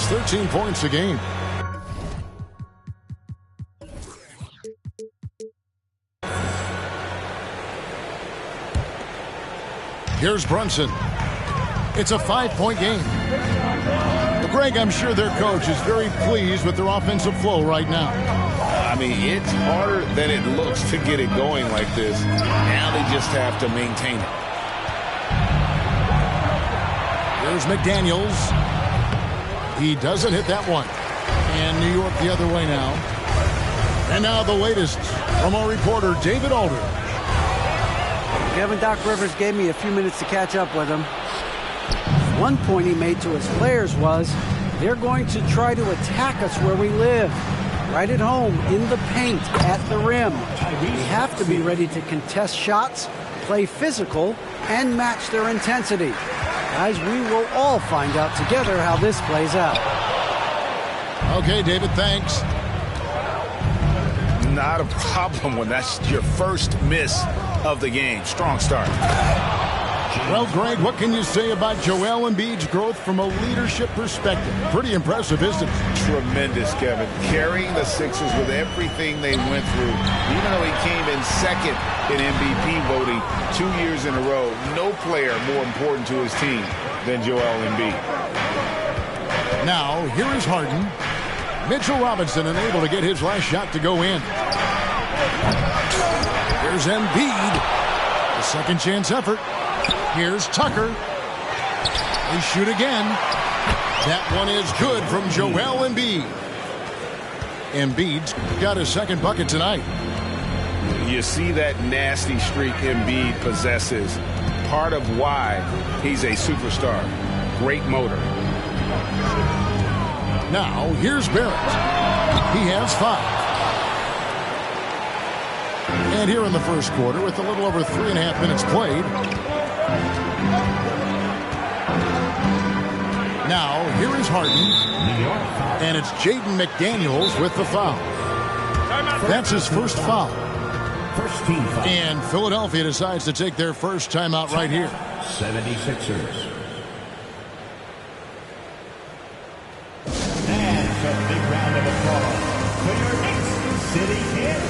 almost 13 points a game. Here's Brunson. It's a 5-point game. Well, Greg, I'm sure their coach is very pleased with their offensive flow right now. I mean, it's harder than it looks to get it going like this. Now they just have to maintain it. Here's McDaniels. He doesn't hit that one. And New York the other way now. And now the latest from our reporter, David Aldridge. Kevin Doc Rivers gave me a few minutes to catch up with him. One point he made to his players was, they're going to try to attack us where we live. Right at home, in the paint, at the rim. We have to be ready to contest shots, play physical, and match their intensity. Guys, we will all find out together how this plays out. Okay, David, thanks. Not a problem when that's your first miss of the game. Strong start. Well, Greg, what can you say about Joel Embiid's growth from a leadership perspective? Pretty impressive, isn't it? Tremendous, Kevin. Carrying the Sixers with everything they went through. Even though he came in second in MVP voting 2 years in a row, no player more important to his team than Joel Embiid. Now, here is Harden. Mitchell Robinson unable to get his last shot to go in. Here's Embiid. A second chance effort. Here's Tucker. They shoot again. That one is good from Joel Embiid. Embiid's got his second bucket tonight. You see that nasty streak Embiid possesses. Part of why he's a superstar. Great motor. Now, here's Barrett. He has 5. And here in the first quarter, with a little over 3.5 minutes played. Now, here is Harden. And it's Jaden McDaniels with the foul. That's his first foul. First team foul. And Philadelphia decides to take their first timeout right here. 76ers. And a big round of applause for your Knicks City Kid.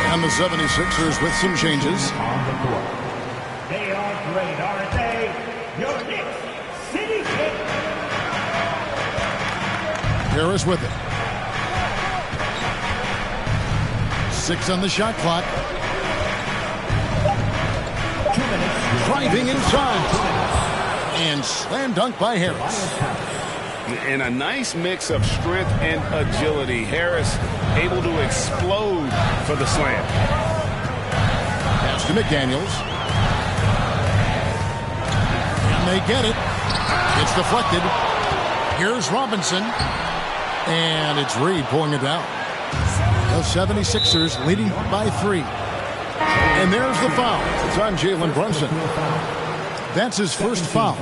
And the 76ers with some changes. On the court. They are great, aren't they? Your Knicks City Kid. Harris with it. 6 on the shot clock. 2 minutes. Driving inside. And slam dunk by Harris. And a nice mix of strength and agility. Harris able to explode for the slam. Pass to McDaniels. And they get it. It's deflected. Here's Robinson. And it's Reed pulling it down. The 76ers leading by 3. And there's the foul. It's on Jalen Brunson. That's his first foul.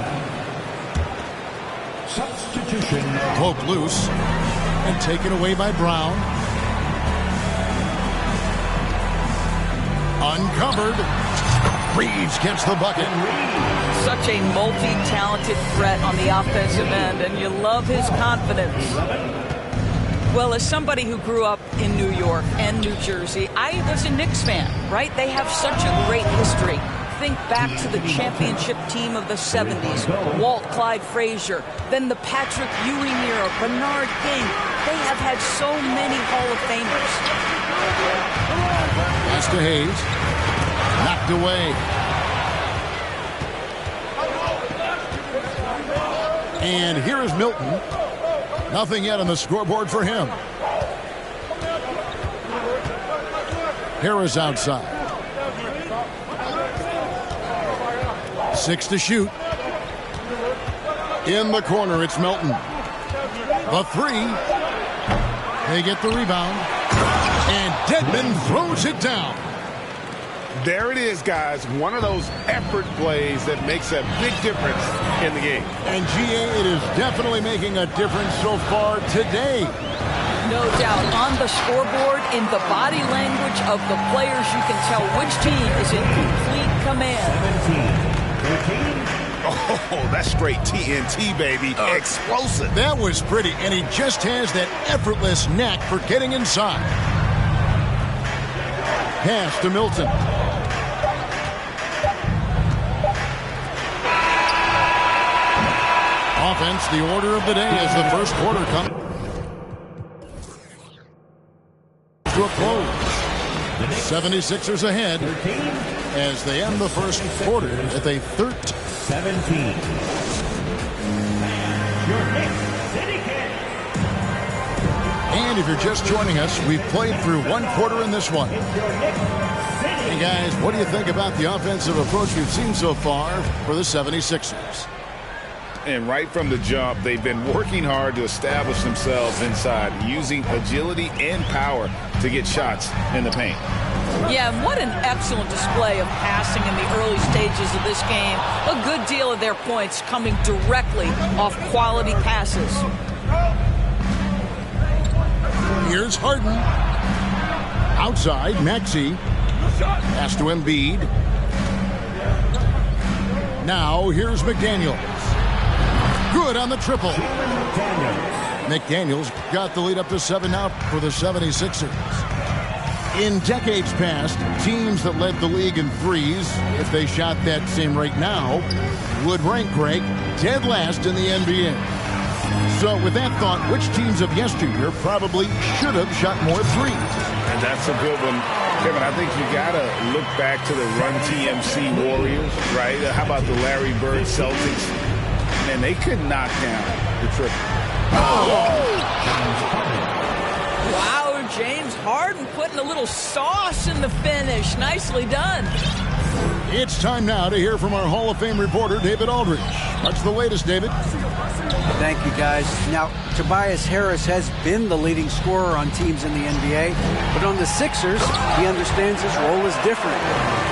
Substitution. Broke loose and taken away by Brown. Uncovered. Reeves gets the bucket. Such a multi-talented threat on the offensive end, and you love his confidence. Well, as somebody who grew up in New York and New Jersey, I was a Knicks fan, right? They have such a great history. Think back to the championship team of the 70s, Walt Clyde Frazier, then the Patrick Ewing era, Bernard King. They have had so many Hall of Famers. Pass to Hayes. Knocked away. And here is Milton. Nothing yet on the scoreboard for him. Harris outside. 6 to shoot. In the corner, it's Milton. The 3. They get the rebound. And Dedmon throws it down. There it is, guys. One of those effort plays that makes a big difference in the game. And GA, it is definitely making a difference so far today. No doubt. On the scoreboard, in the body language of the players, you can tell which team is in complete command. 17, 13, Oh, that's straight TNT, baby. Explosive. That was pretty, and he just has that effortless knack for getting inside. Pass to Milton. Offense, the order of the day as the first quarter comes to a close. 76ers ahead as they end the first quarter with a 13-17. And if you're just joining us, we've played through one quarter in this one. Hey guys, what do you think about the offensive approach we've seen so far for the 76ers? And right from the jump, they've been working hard to establish themselves inside, using agility and power to get shots in the paint. Yeah, what an excellent display of passing in the early stages of this game. A good deal of their points coming directly off quality passes. Here's Harden. Outside, Maxey. Pass to Embiid. Now, here's McDaniels. Good on the triple. McDaniels got the lead up to 7 now for the 76ers. In decades past, teams that led the league in threes, if they shot that same rate now, would rank, Greg, dead last in the NBA. So with that thought, which teams of yesteryear probably should have shot more threes? And that's a good one. Kevin, I think you got to look back to the Run TMC Warriors, right? How about the Larry Bird Celtics? And they could knock down the triple. Wow, James Harden putting a little sauce in the finish. Nicely done. It's time now to hear from our Hall of Fame reporter, David Aldridge. What's the latest, David? Thank you, guys. Now, Tobias Harris has been the leading scorer on teams in the NBA, but on the Sixers, he understands his role is different.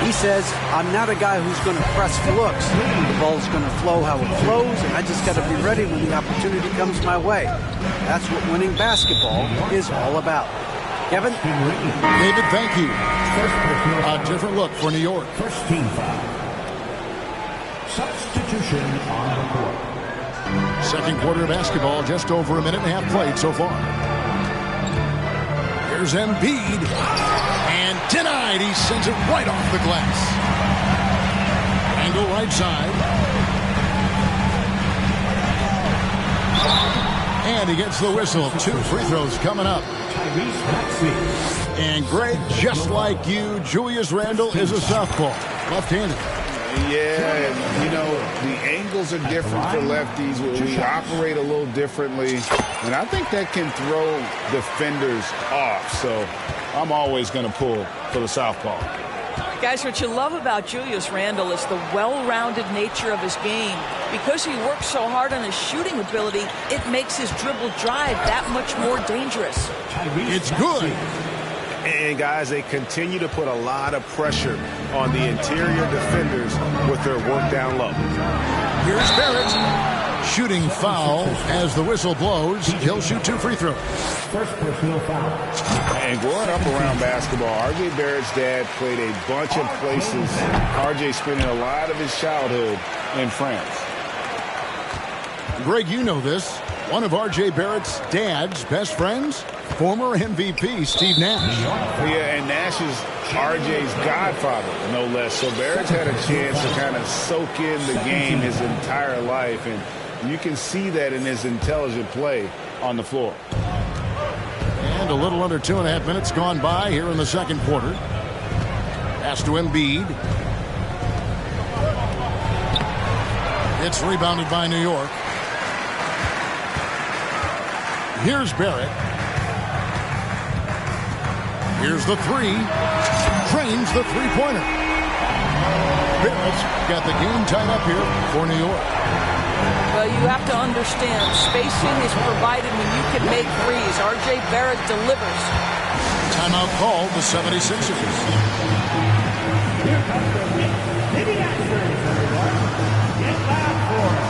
He says, I'm not a guy who's going to press for looks. The ball's going to flow how it flows, and I just got to be ready when the opportunity comes my way. That's what winning basketball is all about. Kevin? David, thank you. A different look for New York. First team foul. Substitution on the court. Second quarter of basketball, just over a minute and a half played so far. Here's Embiid. And denied. He sends it right off the glass. Angle right side. And he gets the whistle. 2 free throws coming up. And Greg, just like you, Julius Randle is a southpaw, left-handed. Yeah, and, you know, the angles are different for lefties. We operate a little differently, and I think that can throw defenders off. So I'm always going to pull for the southpaw. Guys, what you love about Julius Randle is the well-rounded nature of his game. Because he works so hard on his shooting ability, it makes his dribble drive that much more dangerous. It's good. And, guys, they continue to put a lot of pressure on the interior defenders with their work down low. Here's Barrett. Shooting foul as the whistle blows. He'll shoot 2 free throws. First personal foul. And growing up around basketball, R.J. Barrett's dad played a bunch of places. R.J. spending a lot of his childhood in France. Greg, you know this. One of R.J. Barrett's dad's best friends, former MVP Steve Nash. Yeah, and Nash is R.J.'s godfather, no less. So Barrett's had a chance to kind of soak in the game his entire life, and you can see that in his intelligent play on the floor. And a little under 2.5 minutes gone by here in the second quarter. Pass to Embiid. It's rebounded by New York. Here's Barrett. Here's the 3. Drains the three-pointer. Barrett's got the game tied up here for New York. Well, you have to understand, spacing is provided when you can make threes. R.J. Barrett delivers. Timeout called the 76ers. Here comes the Indianapolis, everyone. Get loud for it.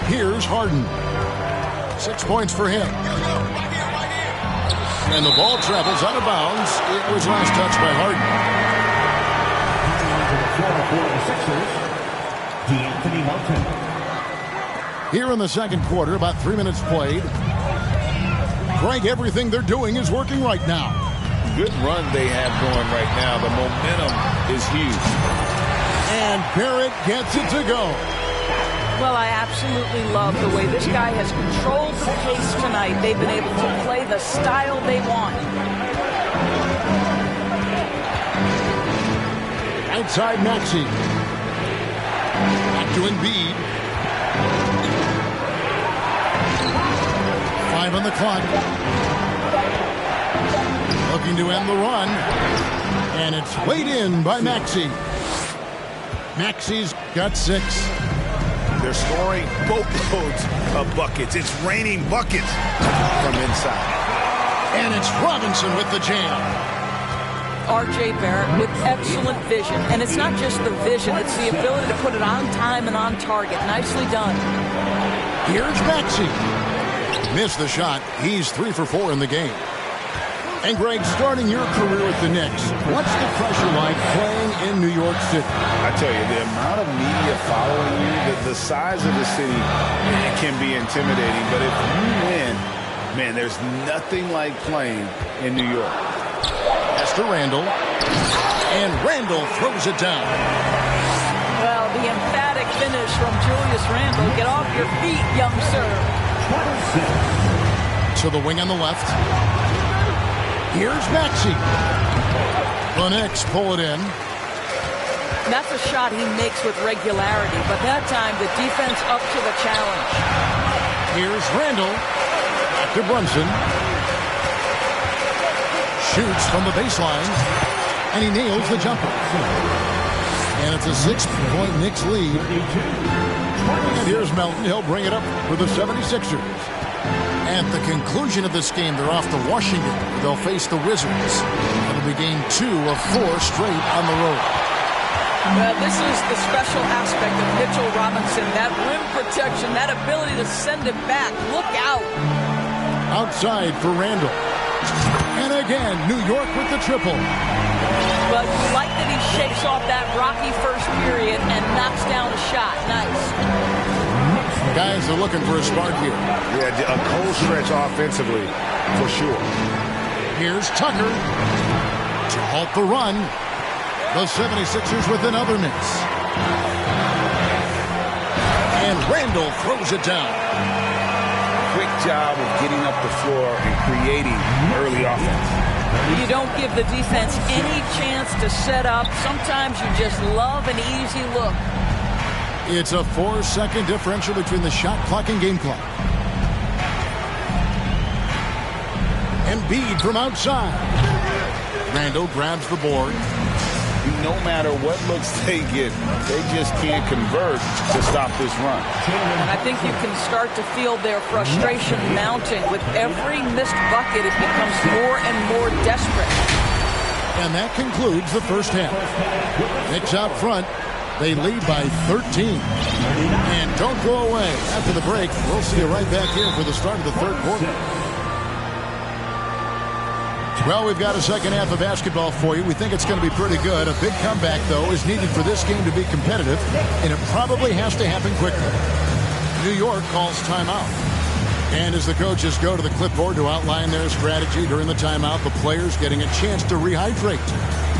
Here's Harden. 6 points for him. And the ball travels out of bounds. It was last touched by Harden. De'Anthony Melton. Here in the second quarter, about 3 minutes played. Greg, everything they're doing is working right now. Good run they have going right now. The momentum is huge. And Barrett gets it to go. Well, I absolutely love the way this guy has controlled the pace tonight. They've been able to play the style they want. Outside Maxey. Back to Embiid. 5 on the clock. Looking to end the run. And it's laid in by Maxey. Maxey's got 6. They're scoring boatloads of buckets. It's raining buckets from inside. And it's Robinson with the jam. R.J. Barrett with excellent vision. And it's not just the vision, it's the ability to put it on time and on target. Nicely done. Here's Maxey. Missed the shot. He's 3 for 4 in the game. And Greg, starting your career with the Knicks, what's the pressure like playing in New York City? I tell you, the amount of media following you, the size of the city can be intimidating. But if you win, man, there's nothing like playing in New York. That's to Randall. And Randall throws it down. Well, the emphatic finish from Julius Randle. Get off your feet, young sir. To the wing on the left. Here's Maxey. The Knicks pull it in. That's a shot he makes with regularity, but that time the defense up to the challenge. Here's Randall. Back to Brunson. Shoots from the baseline. And he nails the jumper. And it's a 6-point Knicks lead. And here's Melton. He'll bring it up for the 76ers. At the conclusion of this game, they're off to Washington. They'll face the Wizards. It'll be game 2 of 4 straight on the road. Well, this is the special aspect of Mitchell Robinson. That rim protection, that ability to send it back. Look out. Outside for Randall. And again, New York with the triple. Well, you like that he shakes off that rocky first period and knocks down a shot. Nice. Guys are looking for a spark here. Yeah, a cold stretch offensively, for sure. Here's Tucker to halt the run. The 76ers with another miss. And Randall throws it down. Quick job of getting up the floor and creating early offense. You don't give the defense any chance to set up. Sometimes you just love an easy look. It's a 4-second differential between the shot clock and game clock. Embiid from outside. Randall grabs the board. No matter what looks they get, they just can't convert to stop this run. And I think you can start to feel their frustration mounting. With every missed bucket, it becomes more and more desperate. And that concludes the first half. Knicks out front. They lead by 13. And don't go away. After the break, we'll see you right back here for the start of the third quarter. Well, we've got a second half of basketball for you. We think it's going to be pretty good. A big comeback, though, is needed for this game to be competitive, and it probably has to happen quickly. New York calls timeout. And as the coaches go to the clipboard to outline their strategy during the timeout, the players getting a chance to rehydrate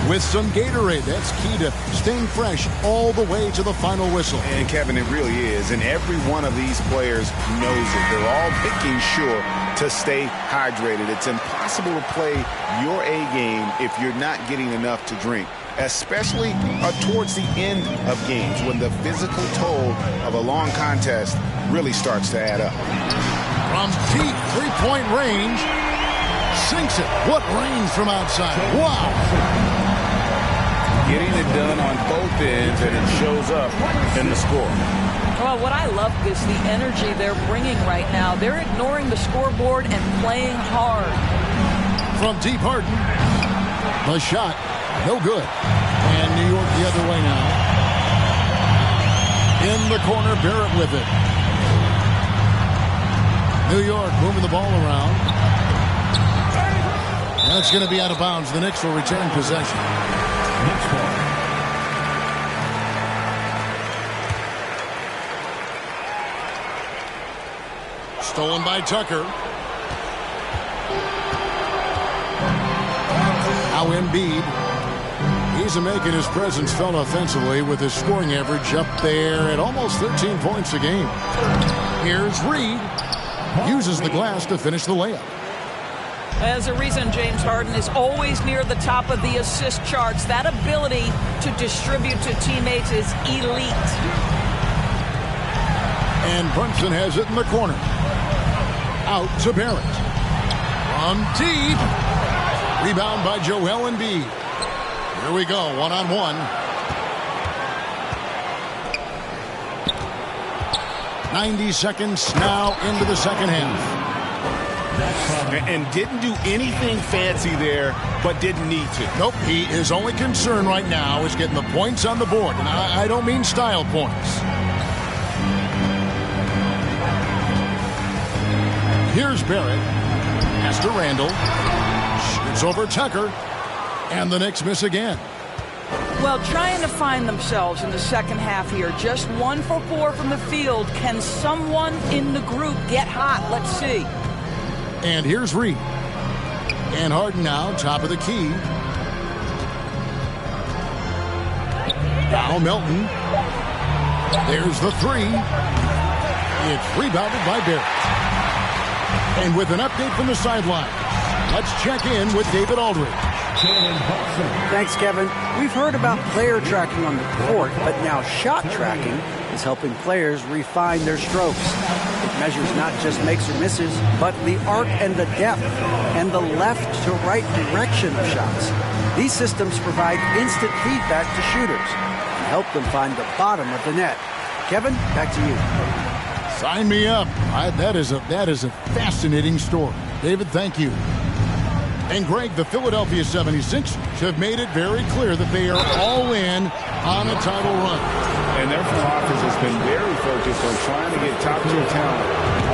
with some Gatorade. That's key to staying fresh all the way to the final whistle. And, Kevin, it really is. And every one of these players knows it. They're all making sure to stay hydrated. It's impossible to play your A game if you're not getting enough to drink, especially towards the end of games when the physical toll of a long contest really starts to add up. From deep three-point range, sinks it. What range from outside. Wow. Getting it done on both ends, and it shows up in the score. Well, what I love is the energy they're bringing right now. They're ignoring the scoreboard and playing hard. From deep, Harden. The shot, no good. And New York the other way now. In the corner, Barrett with it. New York moving the ball around. That's going to be out of bounds. The Knicks will retain possession. Knicks ball. Stolen by Tucker. Now Embiid. He's making his presence felt offensively with his scoring average up there at almost 13 points a game. Here's Reed. Uses the glass to finish the layup. There's a reason James Harden is always near the top of the assist charts. That ability to distribute to teammates is elite. And Brunson has it in the corner. Out to Barrett. From deep. Rebound by Joel Embiid. Here we go, one-on-one. 90 seconds now into the second half. And didn't do anything fancy there, but didn't need to. Nope, his only concern right now is getting the points on the board. And I don't mean style points. Here's Barrett. Pass to Randall. Shoots over Tucker. And the Knicks miss again. Well, trying to find themselves in the second half here. Just 1 for 4 from the field. Can someone in the group get hot? Let's see. And here's Reed. And Harden now, top of the key. Now Melton. There's the three. It's rebounded by Barrett. And with an update from the sideline, let's check in with David Aldridge. Thanks, Kevin. We've heard about player tracking on the court, but now shot tracking is helping players refine their strokes. It measures not just makes or misses, but the arc and the depth and the left to right direction of shots. These systems provide instant feedback to shooters and help them find the bottom of the net. Kevin, back to you. Sign me up. That is a fascinating story. David, thank you. And Greg, the Philadelphia 76ers have made it very clear that they are all in on a title run. And their front office has been very focused on trying to get top-tier talent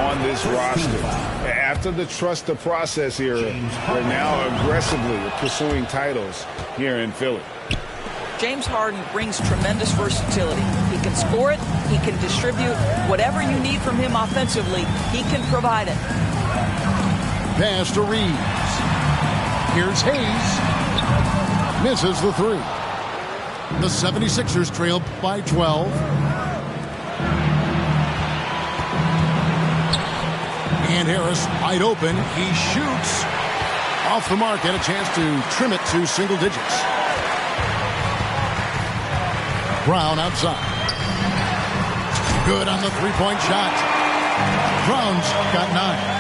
on this roster. After the trust the process era, they're now aggressively pursuing titles here in Philly. James Harden brings tremendous versatility. He can score it. He can distribute. Whatever you need from him offensively, he can provide it. Pass to Reeves. Here's Hayes. Misses the three. The 76ers trail by 12. And Harris wide open. He shoots off the mark and a chance to trim it to single digits. Brown outside. Good on the three-point shot. Brown's got 9.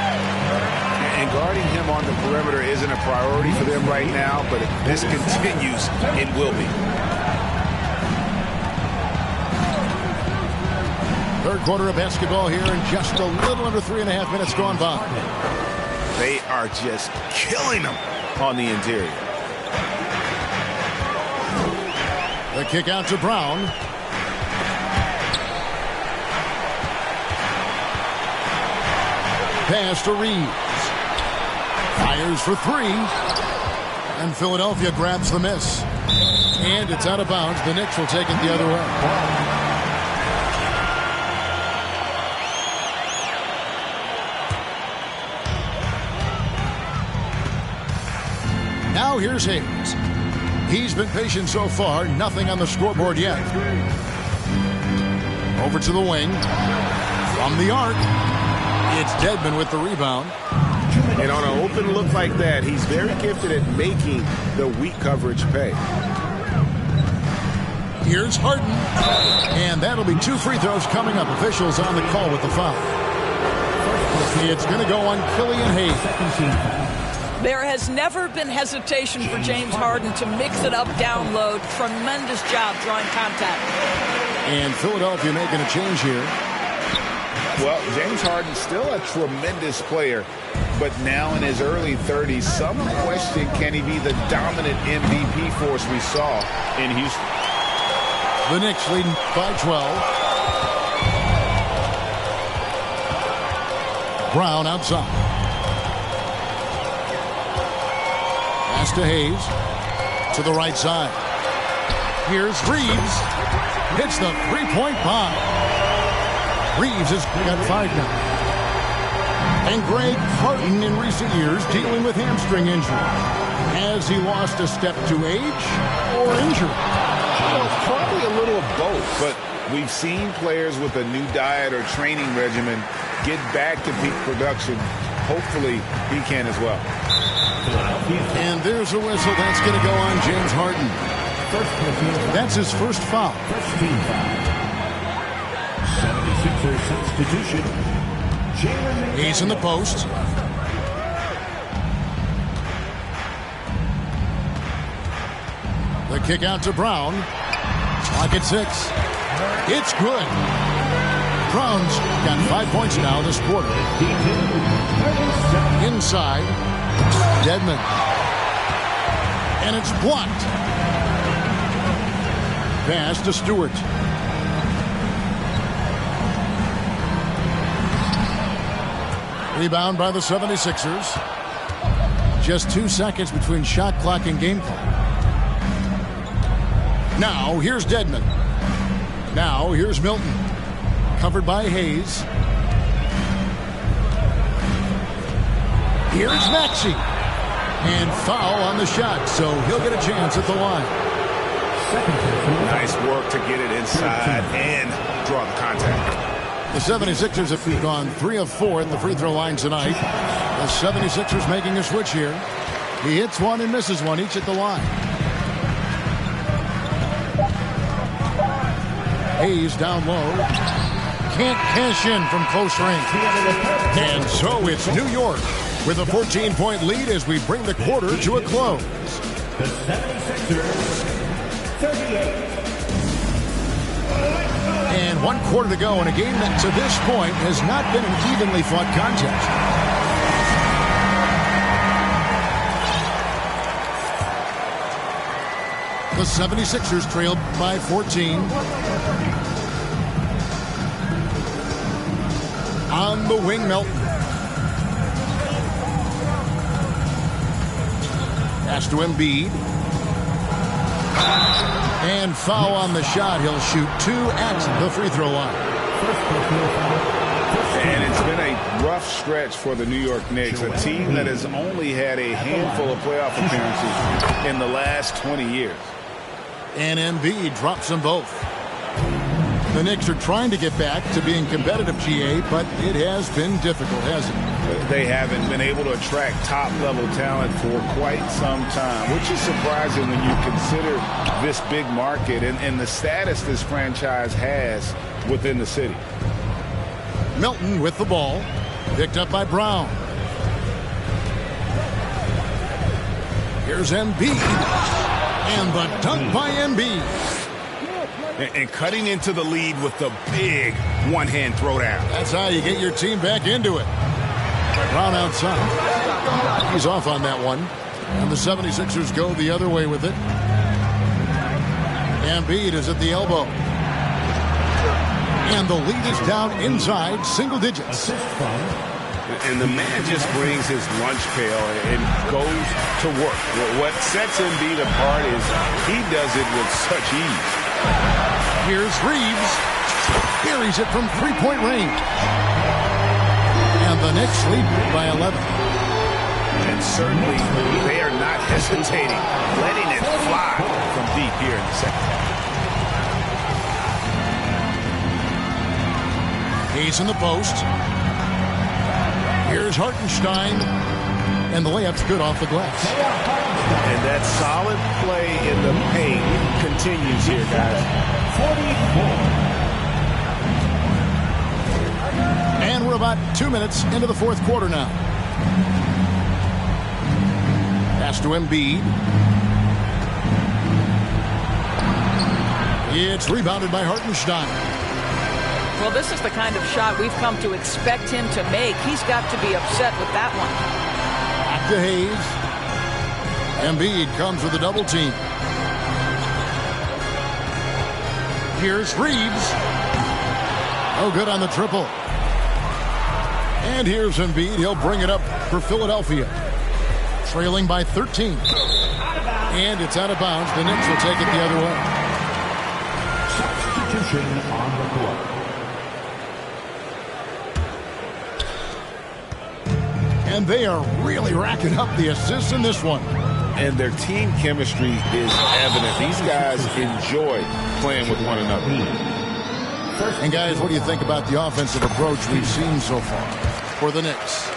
And guarding him on the perimeter isn't a priority for them right now, but if this continues, it will be. Third quarter of basketball here and just a little under 3.5 minutes gone by. They are just killing them on the interior. The kick out to Brown. Pass to Reeves. Fires for three. And Philadelphia grabs the miss. And it's out of bounds. The Knicks will take it the other way. Now here's Hayes. He's been patient so far. Nothing on the scoreboard yet. Over to the wing. From the arc. It's Dedmon with the rebound. And on an open look like that, he's very gifted at making the weak coverage pay. Here's Harden. And that'll be 2 free throws coming up. Officials on the call with the foul. It's going to go on Killian Hayes. There has never been hesitation for James Harden to mix it up down low. Tremendous job drawing contact. And Philadelphia making a change here. Well, James Harden's still a tremendous player, but now in his early 30s, some question, can he be the dominant MVP force we saw in Houston? The Knicks leading by 12. Brown outside. Pass to Hayes. To the right side. Here's Reeves. Hits the three-point bomb. Reeves has got 5 now. And Greg Harden in recent years dealing with hamstring injury. Has he lost a step to age or injury? Well, probably a little of both, but we've seen players with a new diet or training regimen get back to peak production. Hopefully, he can as well. And there's a whistle. That's going to go on James Harden. That's his first foul. First team foul. 76ers substitution. He's in the post. The kick out to Brown. Clock at 6. It's good. Brown's got 5 points now this quarter. Inside. Dedmon. And it's blocked. Pass to Stewart. Rebound by the 76ers. Just 2 seconds between shot clock and game clock. Now, here's Dedmon. Now, here's Milton. Covered by Hayes. Here's Maxey. And foul on the shot, so he'll get a chance at the line. Nice work to get it inside and draw the contact. The 76ers have gone 3 of 4 at the free throw line tonight. The 76ers making a switch here. He hits one and misses one, each at the line. Hayes down low. Can't cash in from close range. And so it's New York with a 14-point lead as we bring the quarter to a close. The 76ers, 38. And 1 quarter to go in a game that to this point has not been an evenly fought contest. The 76ers trailed by 14. On the wing, Melton. Pass to Embiid. And foul on the shot. He'll shoot 2 at the free throw line. And it's been a rough stretch for the New York Knicks, a team that has only had a handful of playoff appearances in the last 20 years. And Embiid drops them both. The Knicks are trying to get back to being competitive, GA, but it has been difficult, hasn't it? They haven't been able to attract top-level talent for quite some time, which is surprising when you consider this big market and the status this franchise has within the city. Milton with the ball, picked up by Brown. Here's Embiid, and the dunk by Embiid. And cutting into the lead with the big one-hand throwdown. That's how you get your team back into it. Brown outside. He's off on that one. And the 76ers go the other way with it. Embiid is at the elbow. And the lead is down inside single digits. And the man just brings his lunch pail and goes to work. What sets Embiid apart is he does it with such ease. Here's Reeves. Buries it from three-point range. And the Knicks lead by 11. And certainly they are not hesitating, letting it fly from deep here in the second half. He's in the post. Here's Hartenstein. And the layup's good off the glass. And that solid play in the paint continues here, guys. 44. And we're about 2 minutes into the fourth quarter now. Pass to Embiid. It's rebounded by Hartenstein. Well, this is the kind of shot we've come to expect him to make. He's got to be upset with that one. Back to Hayes. Embiid comes with a double team. Here's Reeves. Oh, good on the triple. And here's Embiid. He'll bring it up for Philadelphia. Trailing by 13. And it's out of bounds. The Knicks will take it the other way. Substitution on the court. And they are really racking up the assists in this one. And their team chemistry is evident. These guys enjoy playing with one another. And guys, what do you think about the offensive approach we've seen so far for the Knicks?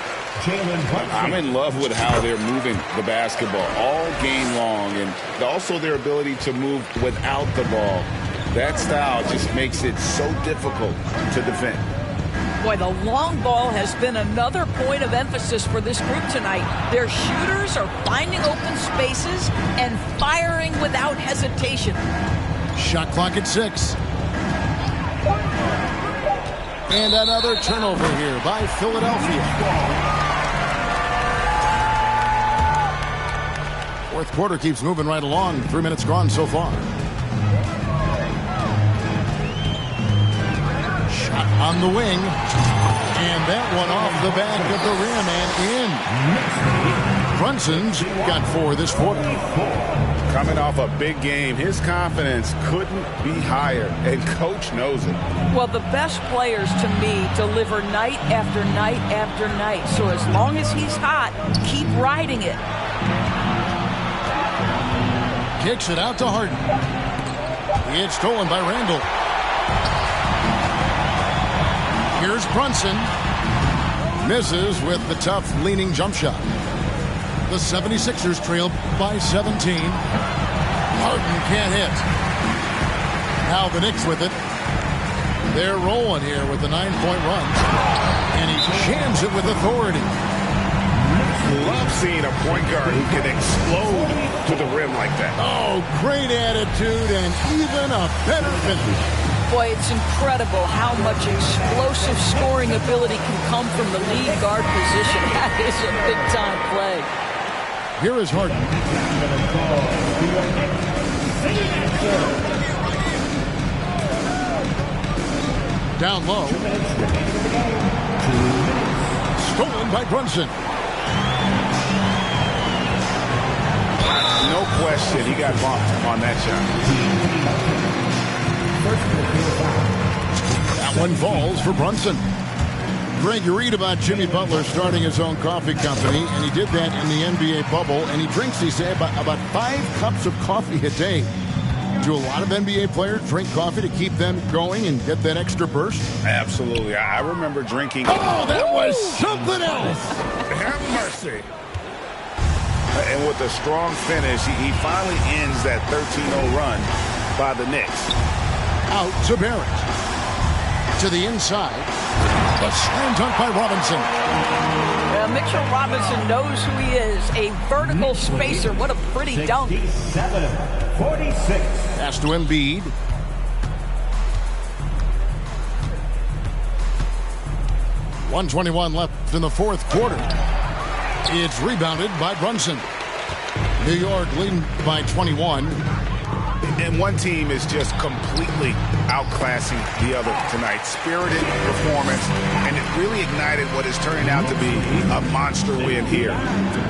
I'm in love with how they're moving the basketball all game long, and also their ability to move without the ball. That style just makes it so difficult to defend. Boy, the long ball has been another point of emphasis for this group tonight. Their shooters are finding open spaces and firing without hesitation. Shot clock at 6. And another turnover here by Philadelphia. Fourth quarter keeps moving right along. 3 minutes gone so far. Shot on the wing. And that one off the back of the rim and in. Brunson's got 4 this quarter. Coming off a big game, his confidence couldn't be higher, and coach knows it. Well, the best players to me deliver night after night after night. So as long as he's hot, keep riding it. Kicks it out to Harden. It's stolen by Randall. Here's Brunson. Misses with the tough leaning jump shot. The 76ers trail by 17. Harden can't hit. Now the Knicks with it. They're rolling here with the 9-point run. And he jams it with authority. Love seeing a point guard who can explode to the rim like that. Oh, great attitude and even a better finish. Boy, it's incredible how much explosive scoring ability can come from the lead guard position. That is a big-time play. Here is Harden. Down low. Stolen by Brunson. No question, he got bumped on that shot. That one falls for Brunson. Greg, you read about Jimmy Butler starting his own coffee company, and he did that in the NBA bubble, and he drinks, he said, about 5 cups of coffee a day. Do a lot of NBA players drink coffee to keep them going and get that extra burst? Absolutely. I remember drinking. Oh, that was something else. Have mercy. And with a strong finish, he finally ends that 13-0 run by the Knicks. Out to Barrett. To the inside. The slam dunk by Robinson. Mitchell Robinson knows who he is. A vertical spacer. What a pretty dunk. 47-46. Pass to Embiid. .121 left in the fourth quarter. It's rebounded by Brunson. New York leading by 21. And one team is just completely outclassing the other tonight. Spirited performance, and it really ignited what is turning out to be a monster win here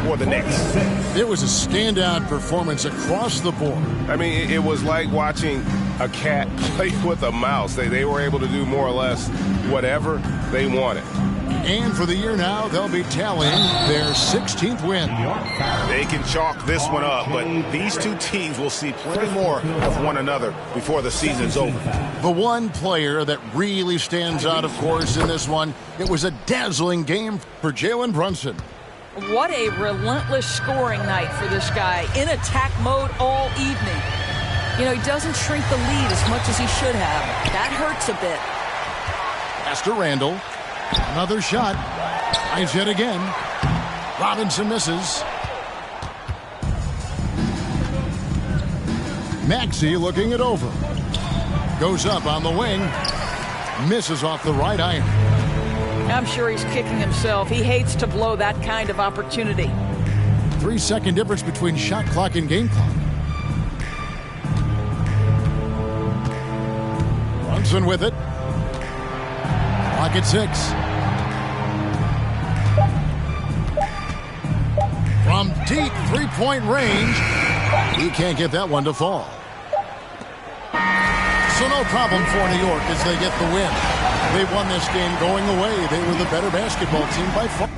for the Knicks. It was a standout performance across the board. I mean, it was like watching a cat play with a mouse. They were able to do more or less whatever they wanted. And for the year now, they'll be tallying their 16th win. They can chalk this one up, but these two teams will see plenty more of one another before the season's over. The one player that really stands out, of course, in this one, it was a dazzling game for Jalen Brunson. What a relentless scoring night for this guy. In attack mode all evening. You know, he doesn't shrink the lead as much as he should have. That hurts a bit. Pass to Randall. Another shot. Tries yet again. Robinson misses. Maxey looking it over. Goes up on the wing. Misses off the right iron. I'm sure he's kicking himself. He hates to blow that kind of opportunity. 3-second difference between shot clock and game clock. Brunson with it. Clock at 6. deep three-point range. He can't get that one to fall. So no problem for New York as they get the win. They won this game going away. They were the better basketball team by far.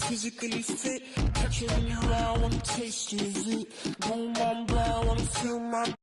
Physically fit, catch it in your eye, wanna taste your root. Boom, boom, blah, wanna feel my